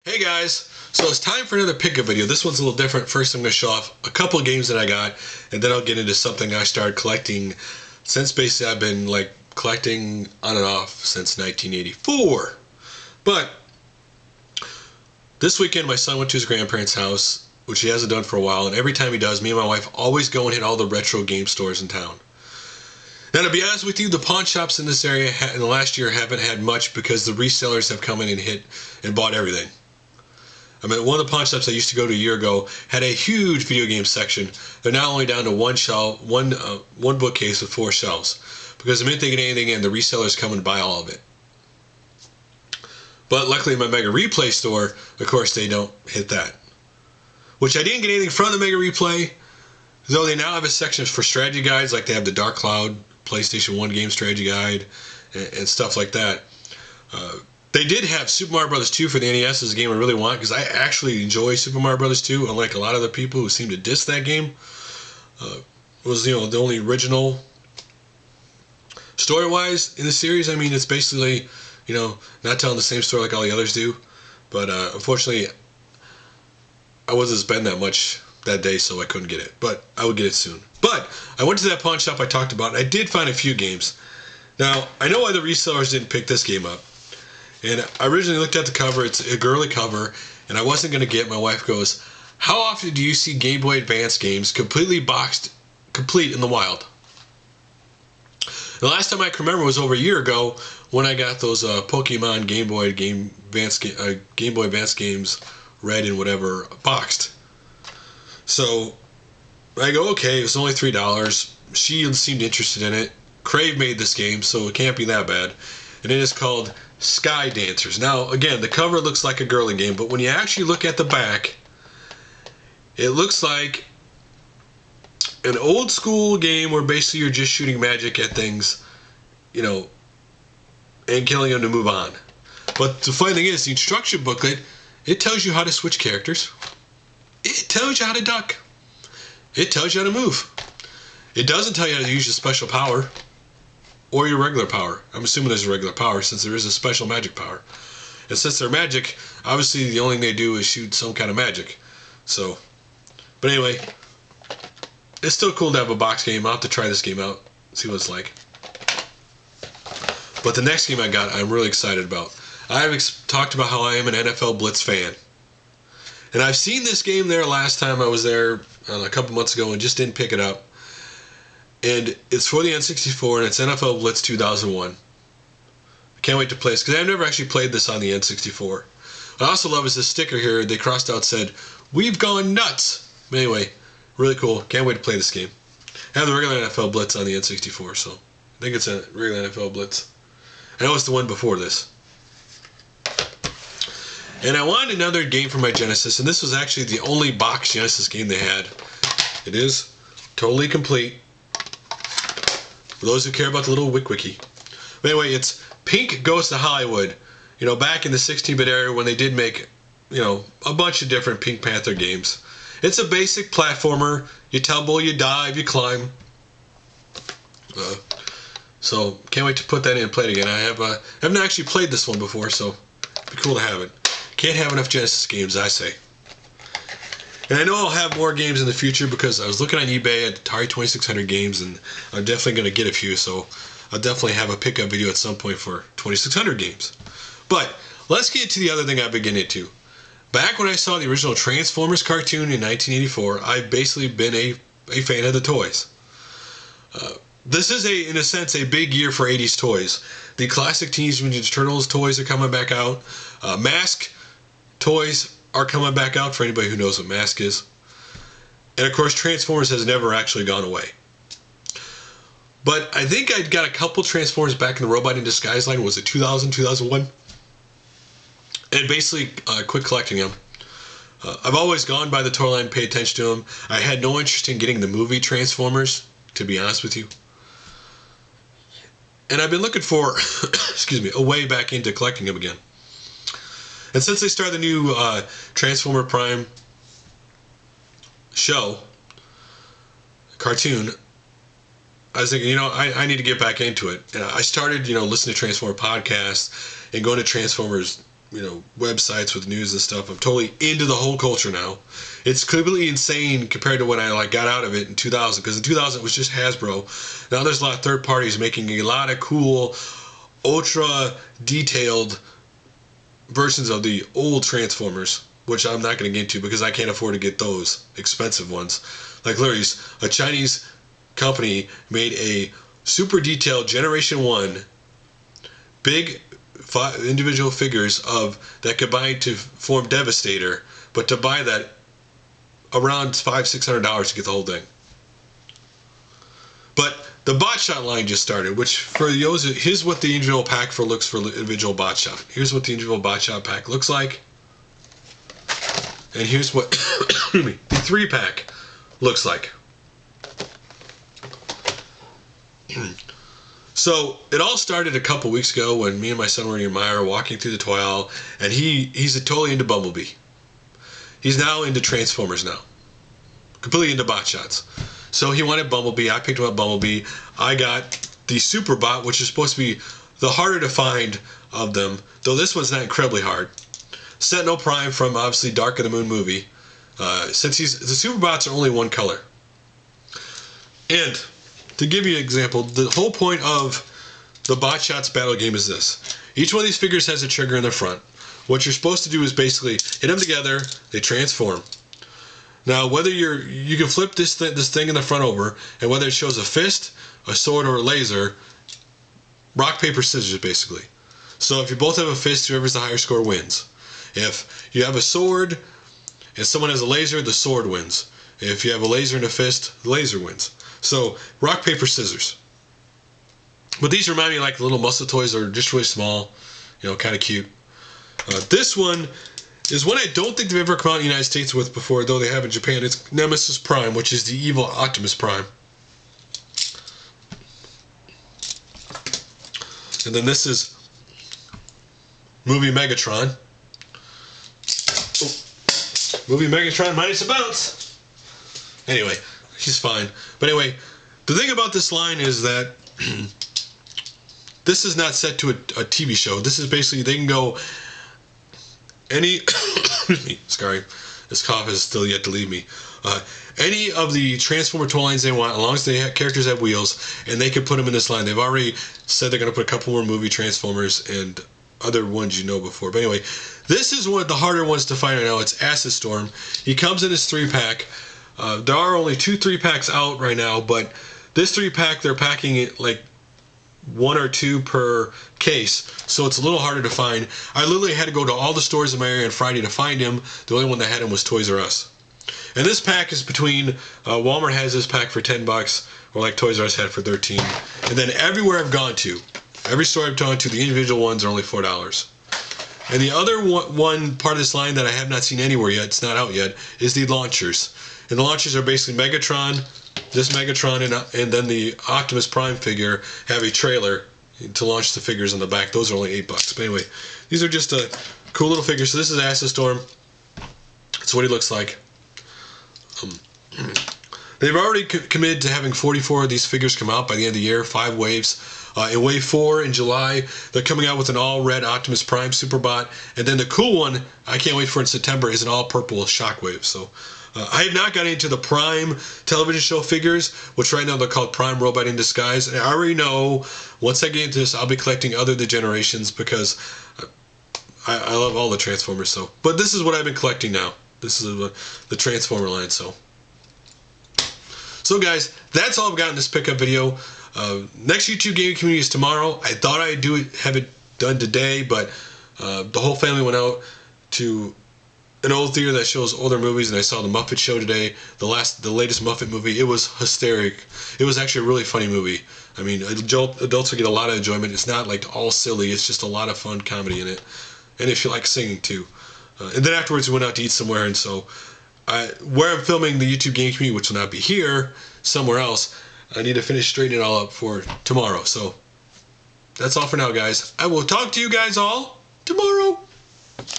Hey guys, so it's time for another pickup video. This one's a little different. First I'm going to show off a couple of games that I got, and then I'll get into something I started collecting since basically I've been collecting on and off since 1984. But this weekend my son went to his grandparents' house, which he hasn't done for a while, and every time he does, me and my wife always go and hit all the retro game stores in town. Now, to be honest with you, the pawn shops in this area in the last year haven't had much because the resellers have come in and hit and bought everything. I mean, one of the pawn shops I used to go to a year ago had a huge video game section. They're now only down to one shelf, one bookcase with 4 shelves. Because the minute they get anything in, the resellers come and buy all of it. But luckily, my Mega Replay store, of course, they don't hit that. Which I didn't get anything from the Mega Replay, though they now have a section for strategy guides, like they have the Dark Cloud PlayStation 1 game strategy guide and stuff like that. They did have Super Mario Bros. 2 for the NES as a game I really want, because I actually enjoy Super Mario Bros. 2, unlike a lot of the people who seem to diss that game. It was, the only original. Story-wise, in the series, I mean, it's basically, not telling the same story like all the others do. But unfortunately, I wasn't spending that much that day, so I couldn't get it. But I will get it soon. But I went to that pawn shop I talked about, and I did find a few games. Now, I know why the resellers didn't pick this game up. And I originally looked at the cover. It's a girly cover, and I wasn't going to get it. My wife goes, "How often do you see Game Boy Advance games completely boxed, complete in the wild?" The last time I can remember was over a year ago when I got those Pokemon Game Boy Advance games, red and whatever, boxed. So I go, okay, it was only $3. She seemed interested in it. Crave made this game, so it can't be that bad. And it is called Sky Dancers. Now, again, the cover looks like a girly game, but when you actually look at the back, it looks like an old school game where basically you're just shooting magic at things, and killing them to move on. But the funny thing is, the instruction booklet, it tells you how to switch characters. It tells you how to duck. It tells you how to move. It doesn't tell you how to use your special power or your regular power. I'm assuming there's a regular power since there is a special magic power. And since they're magic, obviously the only thing they do is shoot some kind of magic. So, but anyway, it's still cool to have a box game. I'll have to try this game out, see what it's like. But the next game I got, I'm really excited about. I have talked about how I am an NFL Blitz fan. And I've seen this game there last time I was there a couple months ago and just didn't pick it up. And it's for the N64, and it's NFL Blitz 2001. I can't wait to play this, because I've never actually played this on the N64. What I also love is this sticker here. They crossed out said, "We've gone nuts." But anyway, really cool. Can't wait to play this game. I have the regular NFL Blitz on the N64, so I think it's a regular NFL Blitz. I know it's the one before this. And I wanted another game for my Genesis, and this was actually the only box Genesis game they had. It is totally complete. For those who care about the little wiki. But anyway, it's Pink Goes to Hollywood. Back in the 16-bit era when they did make, a bunch of different Pink Panther games. It's a basic platformer. You tumble, you dive, you climb. So can't wait to put that in and play it again. I haven't actually played this one before, so it'd be cool to have it. Can't have enough Genesis games, I say. And I know I'll have more games in the future because I was looking on eBay at Atari 2600 games, and I'm definitely going to get a few, so I'll definitely have a pickup video at some point for 2600 games. But let's get to the other thing I've been getting into. Back when I saw the original Transformers cartoon in 1984, I've basically been a fan of the toys. This is, in a sense, a big year for 80s toys. The classic Teenage Mutant Ninja Turtles toys are coming back out. Mask toys are coming back out for anybody who knows what Mask is. And of course, Transformers has never actually gone away. But I think I got a couple Transformers back in the Robot in Disguise line. Was it 2000, 2001? And basically quit collecting them. I've always gone by the toy line, paid attention to them. I had no interest in getting the movie Transformers, to be honest with you. And I've been looking for, excuse me, a way back into collecting them again. And since they started the new Transformer Prime show, cartoon, I was thinking, I need to get back into it. And I started, listening to Transformer podcasts and going to Transformers websites with news and stuff. I'm totally into the whole culture now. It's completely insane compared to when I got out of it in 2000, because in 2000 it was just Hasbro. Now there's a lot of third parties making a lot of cool, ultra detailed versions of the old Transformers, which I'm not going to get into because I can't afford to get those expensive ones. Like literally, a Chinese company made a super detailed Generation 1 big individual figures of that combined to form Devastator, but to buy that around $500-600 to get the whole thing. But the BotShot line just started, which for those, here's what the individual pack looks for individual BotShot. Here's what the individual BotShot pack looks like, and here's what the 3-pack looks like. So it all started a couple weeks ago when me and my son were in Meyer walking through the toy aisle, and he's totally into Bumblebee. He's now into Transformers now, completely into BotShots. So he wanted Bumblebee. I picked him up Bumblebee. I got the Superbot, which is supposed to be the harder to find of them, though this one's not incredibly hard. Sentinel Prime from obviously Dark of the Moon movie. Since the Superbots are only one color. And to give you an example, the whole point of the BotShots battle game is this. Each one of these figures has a trigger in the front. What you're supposed to do is basically hit them together, they transform. Now, whether you can flip this thing in the front over, and whether it shows a fist, a sword, or a laser, rock, paper, scissors, basically. So if you both have a fist, whoever's the higher score wins. If you have a sword, and someone has a laser, the sword wins. If you have a laser and a fist, the laser wins. So, rock, paper, scissors. But these remind me of like little muscle toys that are just really small, kind of cute. This one is one I don't think they've ever come out in the United States with before, though they have in Japan. It's Nemesis Prime, which is the evil Optimus Prime. And then this is Movie Megatron. Oh, Movie Megatron minus a bounce. Anyway, he's fine. But anyway, the thing about this line is that this is not set to a TV show. This is basically, they can go any, excuse me, sorry, this cough is still yet to leave me. Any of the Transformer toy lines they want, as long as they have characters have wheels, and they can put them in this line. They've already said they're going to put a couple more movie Transformers and other ones before. But anyway, this is one of the harder ones to find right now. It's Acid Storm. He comes in his 3-pack. There are only 2 3-packs out right now, but this 3-pack, they're packing it like 1 or 2 per case, so it's a little harder to find. I literally had to go to all the stores in my area on Friday to find him. The only one that had him was Toys R Us. And this pack is between, Walmart has this pack for $10, or like Toys R Us had for $13. And then everywhere I've gone to, every store I've gone to, the individual ones are only $4. And the other one part of this line that I have not seen anywhere yet, it's not out yet, is the launchers. And the launchers are basically Megatron, this Megatron, and then the Optimus Prime figure have a trailer to launch the figures on the back. Those are only $8. But anyway, these are just a cool little figure. So this is Acid Storm. That's what he looks like. They've already committed to having 44 of these figures come out by the end of the year, 5 waves. In wave 4 in July, they're coming out with an all-red Optimus Prime Superbot. And then the cool one, I can't wait for in September, is an all-purple Shockwave. So I have not gotten into the Prime television show figures, which right now they're called Prime Robot in Disguise. And I already know, once I get into this, I'll be collecting other generations because I love all the Transformers. So, but this is what I've been collecting now. This is the Transformer line. So guys, that's all I've got in this pickup video. Next YouTube gaming community is tomorrow. I thought I'd have it done today, but the whole family went out to an old theater that shows older movies, and I saw the Muppet Show today, the latest Muppet movie. It was hysteric. It was actually a really funny movie. I mean, adults will get a lot of enjoyment. It's not like all silly. It's just a lot of fun comedy in it, and if you like singing too. And then afterwards we went out to eat somewhere, and so where I'm filming the YouTube gaming community, which will not be here, somewhere else, I need to finish straightening it all up for tomorrow. So that's all for now, guys. I will talk to you guys all tomorrow.